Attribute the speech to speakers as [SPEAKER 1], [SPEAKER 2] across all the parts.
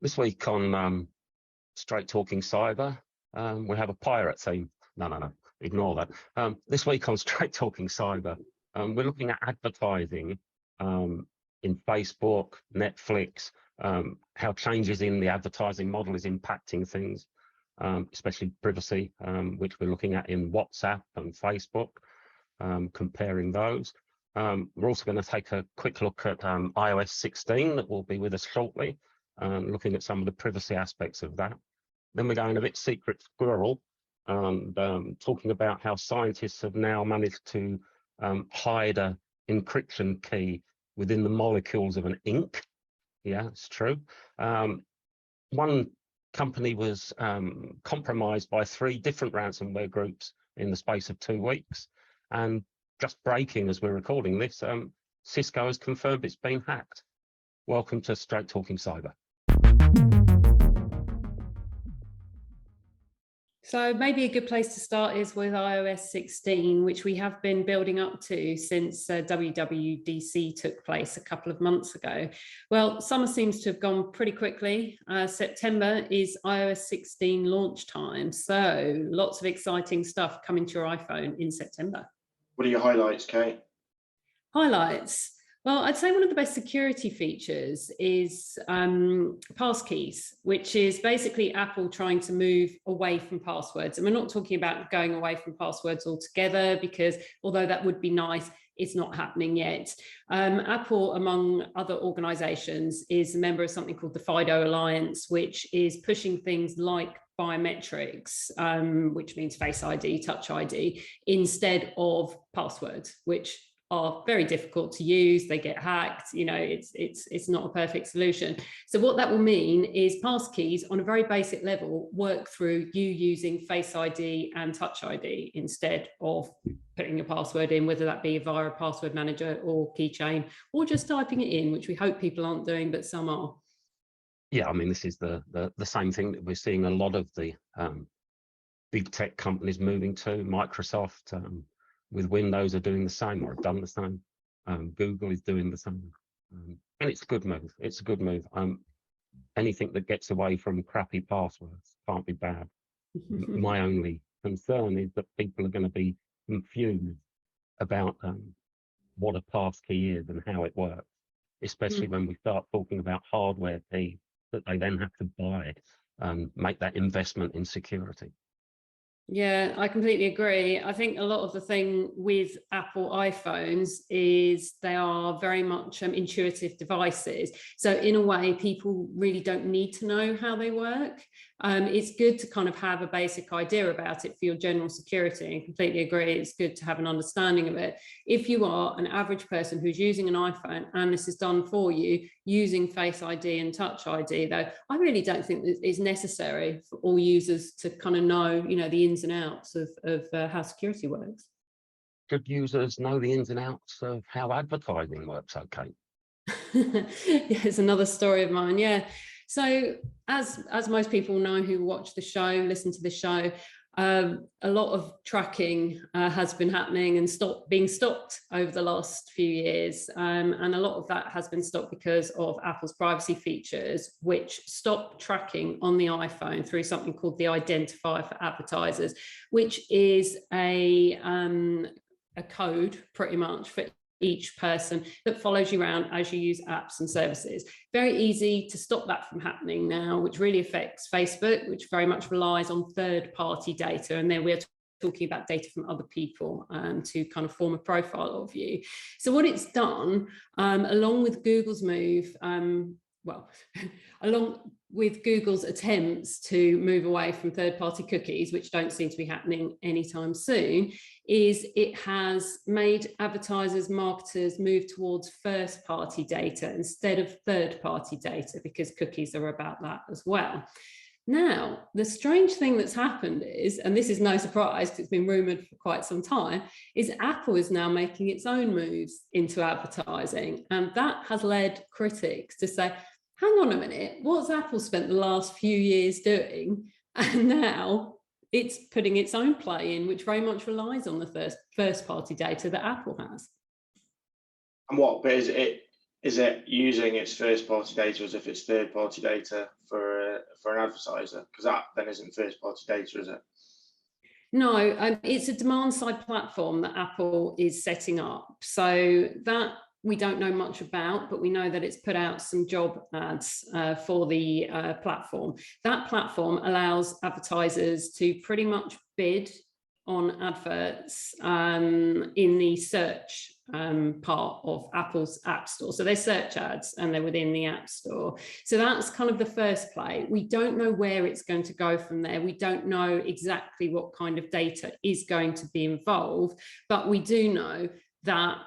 [SPEAKER 1] This week on Straight Talking Cyber, we have a pirate theme. No, ignore that. This week on Straight Talking Cyber, we're looking at advertising in Facebook, Netflix, how changes in the advertising model is impacting things, especially privacy, which we're looking at in WhatsApp and Facebook, comparing those. We're also going to take a quick look at iOS 16 that will be with us shortly, looking at some of the privacy aspects of that. Then we're going a bit secret squirrel and talking about how scientists have now managed to hide an encryption key within the molecules of an ink. Yeah, it's true. One company was compromised by 3 different ransomware groups in the space of 2 weeks. And just breaking as we're recording this, Cisco has confirmed it's been hacked. Welcome to Straight Talking Cyber.
[SPEAKER 2] So maybe a good place to start is with iOS 16, which we have been building up to since WWDC took place a couple of months ago. Well, summer seems to have gone pretty quickly. September is iOS 16 launch time. So lots of exciting stuff coming to your iPhone in September.
[SPEAKER 3] What are your highlights, Kate?
[SPEAKER 2] Highlights. Well, I'd say one of the best security features is passkeys, which is basically Apple trying to move away from passwords. And we're not talking about going away from passwords altogether, because although that would be nice, it's not happening yet. Apple, among other organizations, is a member of something called the FIDO Alliance, which is pushing things like biometrics, which means Face ID, Touch ID, instead of passwords, which are very difficult to use. They get hacked. You know, it's not a perfect solution. So what that will mean is passkeys on a very basic level work through you using Face ID and Touch ID instead of putting your password in, whether that be via a password manager or keychain, or just typing it in, which we hope people aren't doing, but some are.
[SPEAKER 1] Yeah, I mean, this is the same thing that we're seeing a lot of the big tech companies moving to. Microsoft with Windows are doing the same, or have done the same. Google is doing the same, and it's a good move. It's a good move. Anything that gets away from crappy passwords can't be bad. My only concern is that people are going to be confused about what a passkey is and how it works, especially when we start talking about hardware keys that they then have to buy and make that investment in security.
[SPEAKER 2] Yeah, I completely agree. I think a lot of the thing with Apple iPhones is they are very much intuitive devices. So in a way, people really don't need to know how they work. It's good to kind of have a basic idea about it for your general security, and completely agree. It's good to have an understanding of it. If you are an average person who's using an iPhone and this is done for you using Face ID and Touch ID, though, I really don't think that it's necessary for all users to kind of know, you know, the ins and outs of how security works.
[SPEAKER 1] Should users know the ins and outs of how advertising works? Okay.
[SPEAKER 2] Yeah, it's another story of mine. Yeah. So as most people know who watch the show, listen to the show, a lot of tracking has been happening and being stopped over the last few years. And a lot of that has been stopped because of Apple's privacy features, which stop tracking on the iPhone through something called the identifier for advertisers, which is a code pretty much for each person that follows you around as you use apps and services. Very easy to stop that from happening now, which really affects Facebook, which very much relies on third-party data. And then we're talking about data from other people to kind of form a profile of you. So what it's done, along with Google's move, along with Google's attempts to move away from third-party cookies, which don't seem to be happening anytime soon, is it has made advertisers, marketers move towards first-party data instead of third-party data, because cookies are about that as well. Now, the strange thing that's happened is, and this is no surprise because it's been rumoured for quite some time, is Apple is now making its own moves into advertising. And that has led critics to say, hang on a minute, what's Apple spent the last few years doing? And now it's putting its own play in, which very much relies on the first party data that Apple has.
[SPEAKER 3] And what, but is it is it using its first-party data as if it's third-party data for an advertiser? Because that then isn't first-party data, is it?
[SPEAKER 2] No, it's a demand-side platform that Apple is setting up. So that we don't know much about, but we know that it's put out some job ads for the platform. That platform allows advertisers to pretty much bid on adverts in the search part of Apple's App Store. So they're search ads and they're within the App Store. So that's kind of the first play. We don't know where it's going to go from there. We don't know exactly what kind of data is going to be involved, but we do know that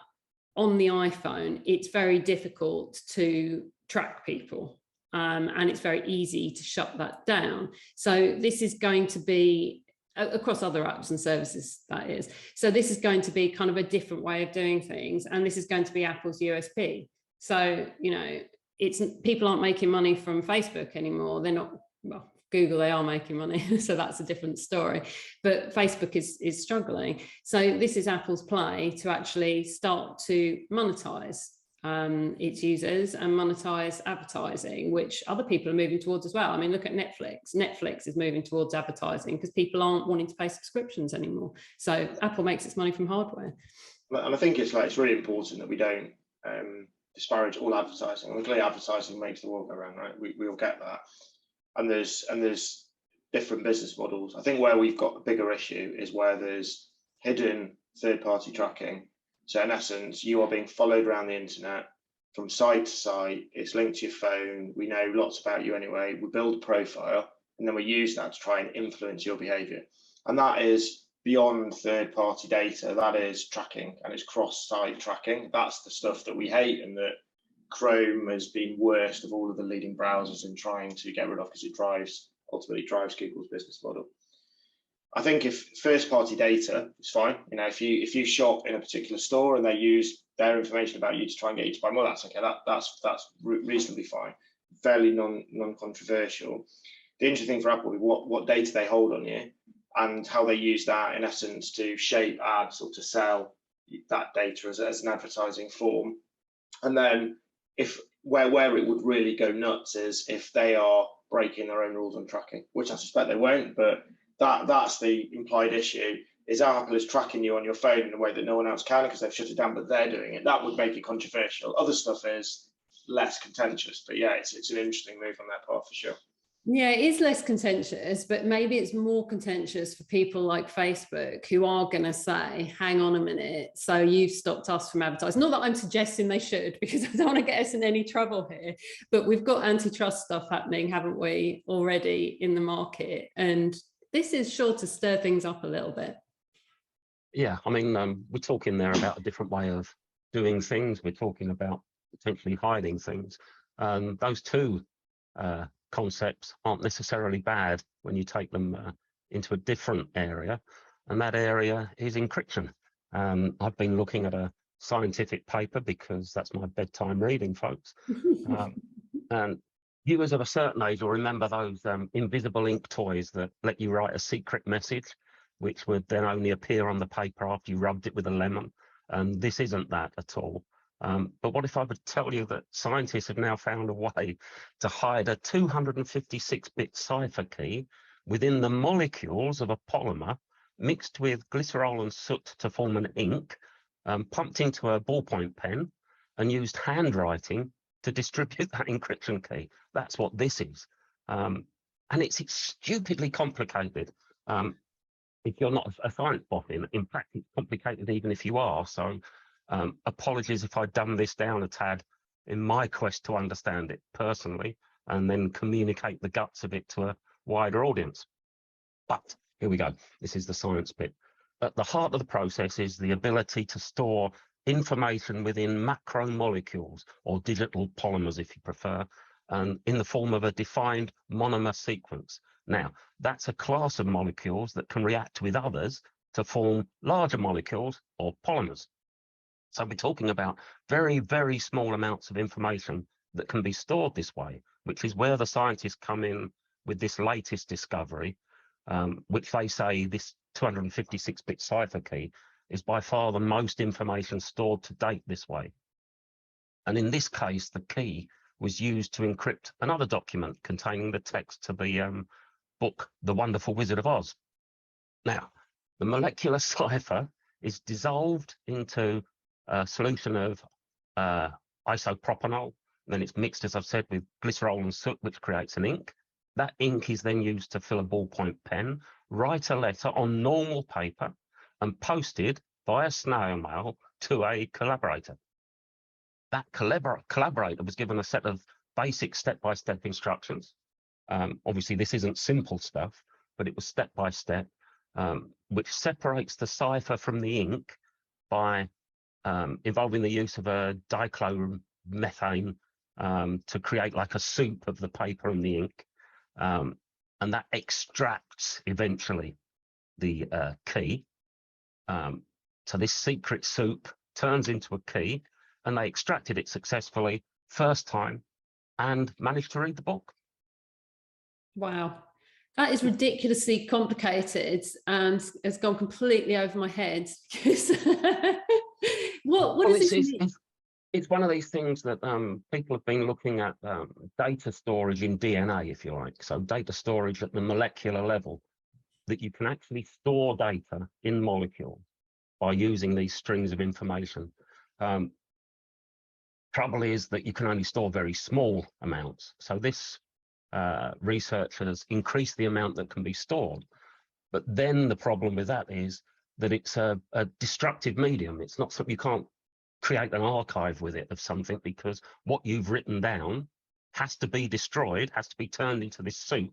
[SPEAKER 2] on the iPhone, it's very difficult to track people. And it's very easy to shut that down. So this is going to be across other apps and services, that is. So this is going to be kind of a different way of doing things. And this is going to be Apple's USP. So, you know, people aren't making money from Facebook anymore. They're not, well, Google, they are making money. So that's a different story. But Facebook is struggling. So this is Apple's play to actually start to monetize its users and monetize advertising, which other people are moving towards as well. I mean, look at Netflix. Netflix is moving towards advertising because people aren't wanting to pay subscriptions anymore. So Apple makes its money from hardware.
[SPEAKER 3] And I think it's really important that we don't disparage all advertising. I mean, clearly advertising makes the world go round, right? We all get that. And there's different business models. I think where we've got a bigger issue is where there's hidden third-party tracking. So in essence, you are being followed around the internet from site to site. It's linked to your phone. We know lots about you anyway. We build a profile and then we use that to try and influence your behavior. And that is beyond third-party data. That is tracking, and it's cross-site tracking. That's the stuff that we hate and that Chrome has been worst of all of the leading browsers in trying to get rid of, because it ultimately drives Google's business model. I think if first-party data is fine, you know, if you shop in a particular store and they use their information about you to try and get you to buy more, that's okay. That's reasonably fine, fairly non-controversial. The interesting thing for Apple is what data they hold on you and how they use that in essence to shape ads or to sell that data as an advertising form. And then where it would really go nuts is if they are breaking their own rules on tracking, which I suspect they won't, but that's the implied issue, is Apple is tracking you on your phone in a way that no one else can because they've shut it down, but they're doing it. That would make it controversial. Other stuff is less contentious, but yeah, it's an interesting move on their part for sure.
[SPEAKER 2] Yeah, it is less contentious, but maybe it's more contentious for people like Facebook who are going to say, hang on a minute, so you've stopped us from advertising. Not that I'm suggesting they should, because I don't want to get us in any trouble here, but we've got antitrust stuff happening, haven't we, already in the market? And this is sure to stir things up a little bit.
[SPEAKER 1] Yeah, I mean, we're talking there about a different way of doing things. We're talking about potentially hiding things. Those two concepts aren't necessarily bad when you take them into a different area, and that area is encryption. I've been looking at a scientific paper because that's my bedtime reading, folks. And viewers of a certain age will remember those invisible ink toys that let you write a secret message, which would then only appear on the paper after you rubbed it with a lemon. This isn't that at all. But what if I would tell you that scientists have now found a way to hide a 256-bit cipher key within the molecules of a polymer mixed with glycerol and soot to form an ink, pumped into a ballpoint pen and used handwriting to distribute that encryption key? That's what this is. And it's stupidly complicated. If you're not a science buff, in fact, it's complicated even if you are. So apologies if I dumb this down a tad in my quest to understand it personally and then communicate the guts of it to a wider audience. But here we go. This is the science bit. At the heart of the process is the ability to store information within macromolecules, or digital polymers if you prefer, in the form of a defined monomer sequence. Now, that's a class of molecules that can react with others to form larger molecules or polymers. So we're talking about very, very small amounts of information that can be stored this way, which is where the scientists come in with this latest discovery, which they say this 256-bit cipher key is by far the most information stored to date this way. And in this case, the key was used to encrypt another document containing the text to the book, The Wonderful Wizard of Oz. Now, the molecular cipher is dissolved into a solution of isopropanol. Then it's mixed, as I've said, with glycerol and soot, which creates an ink. That ink is then used to fill a ballpoint pen, write a letter on normal paper, and posted via snail mail to a collaborator. That collaborator was given a set of basic step-by-step instructions. Obviously, this isn't simple stuff, but it was step-by-step, which separates the cipher from the ink by involving the use of a dichloromethane to create like a soup of the paper and the ink. And that extracts eventually the key. So this secret soup turns into a key, and they extracted it successfully first time and managed to read the book. Wow.
[SPEAKER 2] That is ridiculously complicated and has gone completely over my head. What does this mean?
[SPEAKER 1] It's one of these things that people have been looking at data storage in DNA, if you like. So data storage at the molecular level, that you can actually store data in molecules by using these strings of information. Trouble is that you can only store very small amounts. So this research has increased the amount that can be stored. But then the problem with that is that it's a destructive medium. It's not something, you can't create an archive with it of something, because what you've written down has to be destroyed, has to be turned into this soup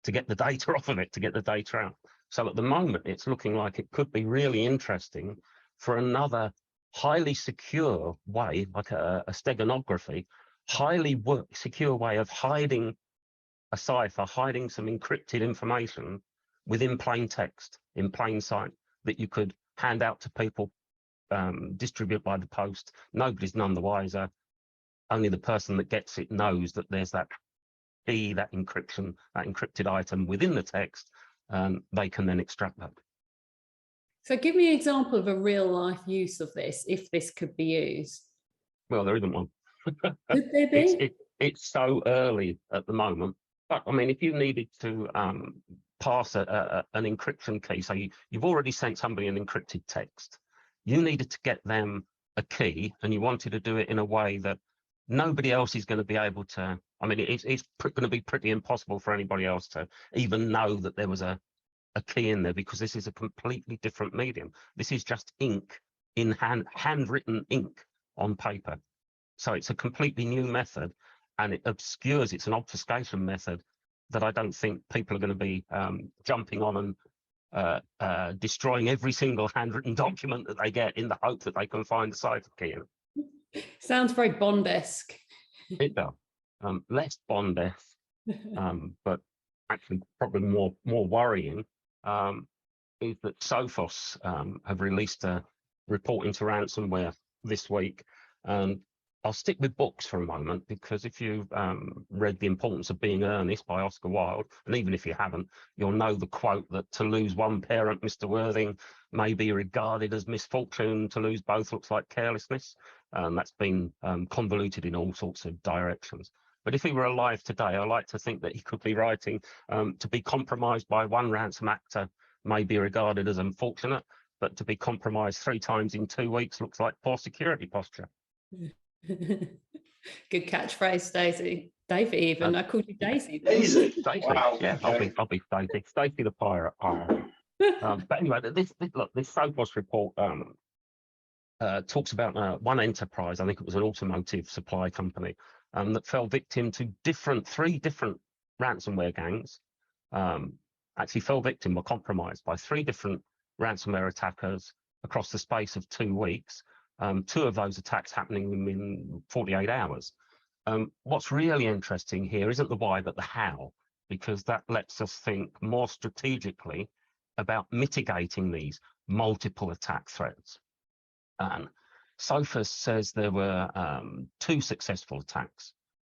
[SPEAKER 1] to get the data off of it, to get the data out. So at the moment, it's looking like it could be really interesting for another highly secure way, like a steganography, highly secure way of hiding a cipher, hiding some encrypted information within plain text, in plain sight, that you could hand out to people, distribute by the post. Nobody's none the wiser. Only the person that gets it knows that there's that key, that encryption, that encrypted item within the text. They can then extract that.
[SPEAKER 2] So give me an example of a real life use of this, if this could be used.
[SPEAKER 1] Well, there isn't one.
[SPEAKER 2] Could there be?
[SPEAKER 1] It's so early at the moment. But I mean, if you needed to pass an encryption key, so you've already sent somebody an encrypted text, you needed to get them a key, and you wanted to do it in a way that nobody else is going to be able to. I mean, it's going to be pretty impossible for anybody else to even know that there was a key in there, because this is a completely different medium. This is just ink in handwritten ink on paper. So it's a completely new method, and it obscures, it's an obfuscation method that I don't think people are going to be jumping on and destroying every single handwritten document that they get in the hope that they can find the cipher key in.
[SPEAKER 2] Sounds very Bond-esque.
[SPEAKER 1] It does. Less Bond-esque, but actually probably more worrying, is that Sophos have released a report into ransomware this week. And I'll stick with books for a moment, because if you've read The Importance of Being Earnest by Oscar Wilde, and even if you haven't, you'll know the quote that to lose one parent, Mr. Worthing, may be regarded as misfortune. To lose both looks like carelessness. That's been convoluted in all sorts of directions. But if he were alive today, I like to think that he could be writing, to be compromised by one ransom actor may be regarded as unfortunate, but to be compromised 3 times in 2 weeks looks like poor security posture.
[SPEAKER 2] Good catchphrase, Daisy. Davey, even. I called you Daisy.
[SPEAKER 3] Daisy.
[SPEAKER 1] Wow. Yeah, okay. I'll be Stacey. Stacey the pirate. But anyway, this Sophos report talks about one enterprise. I think it was an automotive supply company that fell victim to 3 different ransomware gangs. Actually fell victim or compromised by 3 different ransomware attackers across the space of 2 weeks. 2 of those attacks happening in 48 hours. What's really interesting here isn't the why, but the how, because that lets us think more strategically about mitigating these multiple attack threats. Sophos says there were 2 successful attacks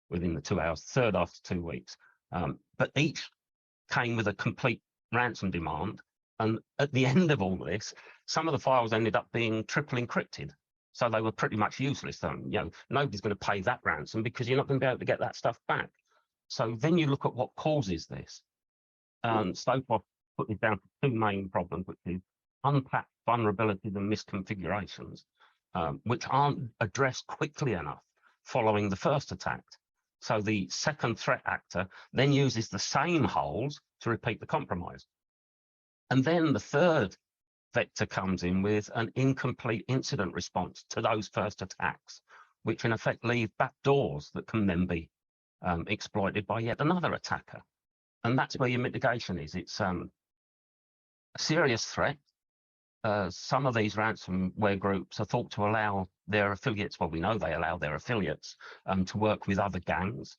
[SPEAKER 1] within the 2 hours, 3rd after 2 weeks, but each came with a complete ransom demand. And at the end of all this, some of the files ended up being triple encrypted. So they were pretty much useless. Nobody's going to pay that ransom because you're not going to be able to get that stuff back. So then you look at what causes this. Stokes put this down to two main problems, which is unpacked vulnerabilities and misconfigurations, which aren't addressed quickly enough following the first attack. So the second threat actor then uses the same holes to repeat the compromise. And then the third vector comes in with an incomplete incident response to those first attacks, which in effect leave backdoors that can then be exploited by yet another attacker. And that's where your mitigation is. It's a serious threat. Some of these ransomware groups are thought to allow their affiliates, well, we know they allow their affiliates to work with other gangs.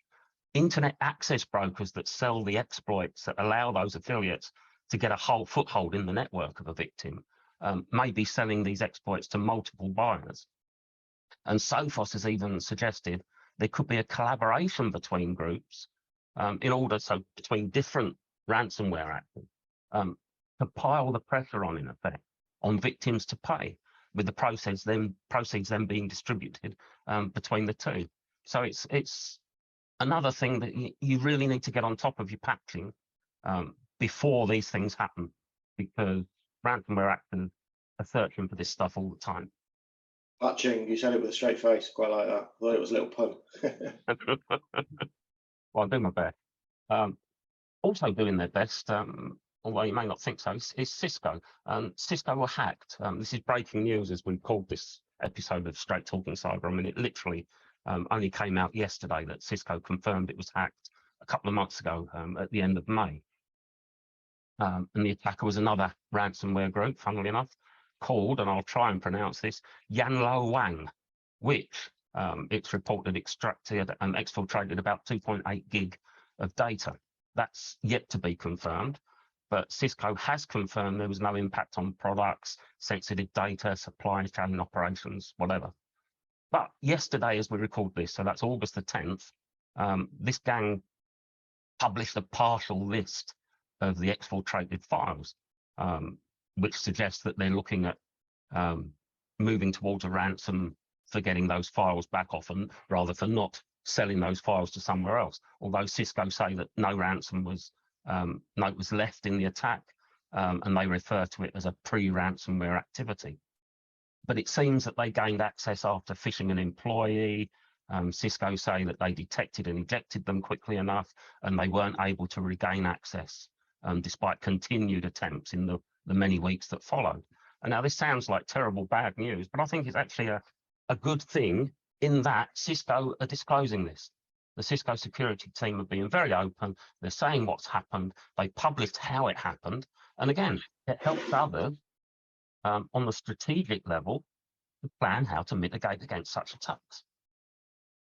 [SPEAKER 1] Internet access brokers that sell the exploits that allow those affiliates to get a whole foothold in the network of a victim may be selling these exploits to multiple buyers. And Sophos has even suggested there could be a collaboration between groups between different ransomware actors to pile the pressure on, in effect, on victims to pay, with the proceeds then being distributed between the two. So it's another thing that you really need to get on top of your patching before these things happen, because ransomware actors are searching for this stuff all the time.
[SPEAKER 3] Patching, you said it with a straight face, quite like that. I thought it was a little pun.
[SPEAKER 1] Well, I do my best. Also doing their best, although you may not think so, is Cisco. Cisco were hacked. This is breaking news as we called this episode of Straight Talking Cyber. I mean, it literally only came out yesterday that Cisco confirmed it was hacked a couple of months ago at the end of May. And the attacker was another ransomware group, funnily enough, called, and I'll try and pronounce this, Yanlo Wang, which it's reported extracted and exfiltrated about 2.8 gig of data. That's yet to be confirmed, but Cisco has confirmed there was no impact on products, sensitive data, supply chain operations, whatever. But yesterday, as we record this, so that's August the 10th, this gang published a partial list of the exfiltrated files, which suggests that they're looking at moving towards a ransom for getting those files back off, and rather for not selling those files to somewhere else. Although Cisco say that no ransom was left in the attack, and they refer to it as a pre-ransomware activity. But it seems that they gained access after phishing an employee. Cisco say that they detected and ejected them quickly enough, and they weren't able to regain access despite continued attempts in the many weeks that followed. And now this sounds like terrible bad news, but I think it's actually a good thing in that Cisco are disclosing this. The Cisco security team have been very open. They're saying what's happened. They published how it happened. And again, it helps others on the strategic level to plan how to mitigate against such attacks.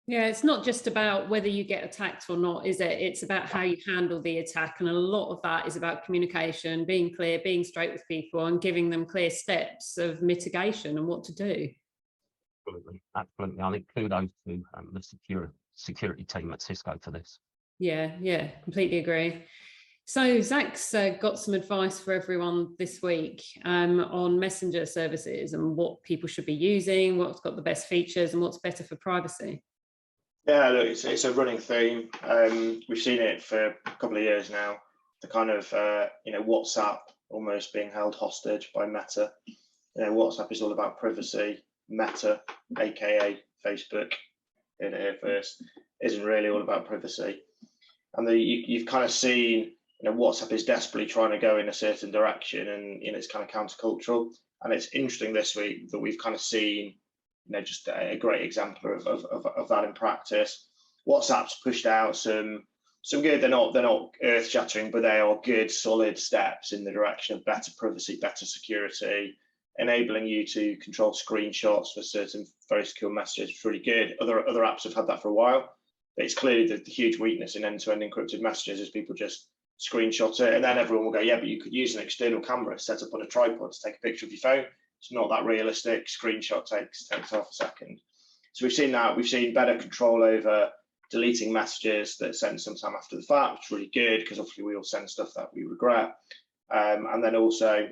[SPEAKER 2] Yeah, it's not just about whether you get attacked or not, is it? It's about how you handle the attack. And a lot of that is about communication, being clear, being straight with people, and giving them clear steps of mitigation and what to do.
[SPEAKER 1] Absolutely, absolutely. I think kudos to the security team at Cisco for this.
[SPEAKER 2] Yeah, completely agree. So Zach's got some advice for everyone this week on messenger services and what people should be using, what's got the best features and what's better for privacy.
[SPEAKER 3] Yeah, look, it's a running theme. We've seen it for a couple of years now. The kind of WhatsApp almost being held hostage by Meta. WhatsApp is all about privacy. Meta, aka Facebook, here first, isn't really all about privacy. And you've kind of seen, WhatsApp is desperately trying to go in a certain direction, and it's kind of countercultural. And it's interesting this week that we've kind of seen, just a great example of that in practice. WhatsApp's pushed out some good. They're not earth-shattering, but they are good, solid steps in the direction of better privacy, better security, enabling you to control screenshots for certain very secure messages. It's really good. Other apps have had that for a while, but it's clearly the huge weakness in end-to-end encrypted messages is people just screenshot it, and then everyone will go, yeah, but you could use an external camera set up on a tripod to take a picture of your phone. It's not that realistic. Screenshot takes half a second. So we've seen that. We've seen better control over deleting messages that send sometime after the fact, which is really good because obviously we all send stuff that we regret. And then also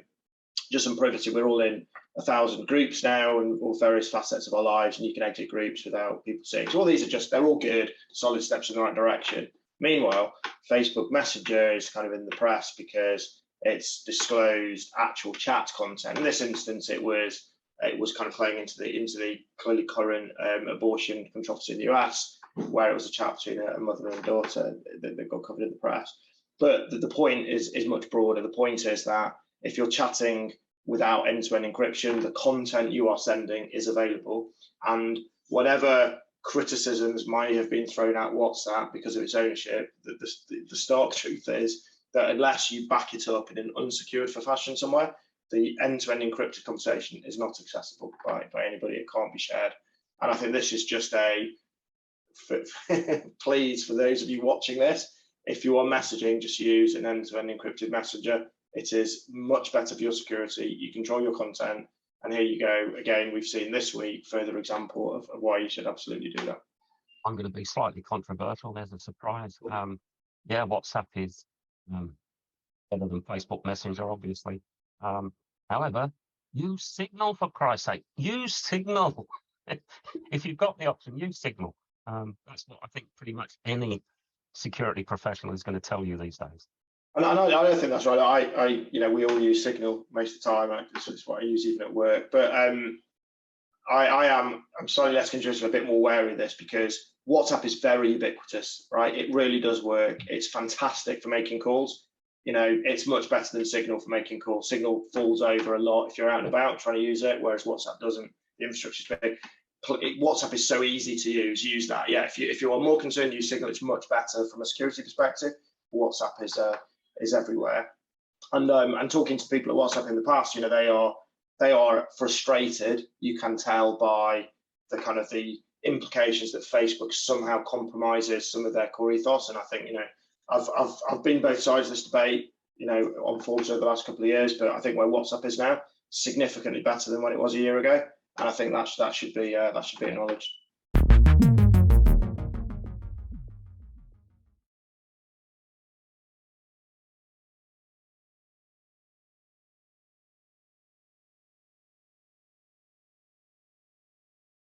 [SPEAKER 3] just some privacy. We're all in 1,000 groups now and all various facets of our lives, and you can exit groups without people seeing. So all these are just, they're all good, solid steps in the right direction. Meanwhile, Facebook Messenger is kind of in the press because it's disclosed actual chat content. In this instance, it was kind of playing into the clearly current abortion controversy in the US, where it was a chat between a mother and a daughter that got covered in the press. But the point is much broader. The point is that if you're chatting without end-to-end encryption, the content you are sending is available, and whatever criticisms might have been thrown at WhatsApp because of its ownership, the stark truth is that unless you back it up in an unsecured fashion somewhere, the end-to-end encrypted conversation is not accessible by anybody. It can't be shared. And I think this is just a please for those of you watching this, if you are messaging, just use an end-to-end encrypted messenger. It is much better for your security. You control your content. And here you go. Again, we've seen this week further example of why you should absolutely do that.
[SPEAKER 1] I'm going to be slightly controversial. There's a surprise. Yeah, WhatsApp is better than Facebook Messenger, obviously. However, use Signal, for Christ's sake. Use Signal. If you've got the option, use Signal. That's what I think pretty much any security professional is going to tell you these days.
[SPEAKER 3] And I don't think that's right. We all use Signal most of the time. It's what I use even at work. But I'm slightly less convinced, a bit more wary of this, because WhatsApp is very ubiquitous, right? It really does work. It's fantastic for making calls. It's much better than Signal for making calls. Signal falls over a lot if you're out and about trying to use it, whereas WhatsApp doesn't. The infrastructure's big. WhatsApp is so easy to use. Use that. Yeah, if you are more concerned, use Signal. It's much better from a security perspective. WhatsApp is everywhere. And talking to people at WhatsApp in the past, they are frustrated. You can tell by the implications that Facebook somehow compromises some of their core ethos. And I think I've been both sides of this debate, on Forbes over the last couple of years, but I think where WhatsApp is now, significantly better than when it was a year ago. And I think that should be acknowledged.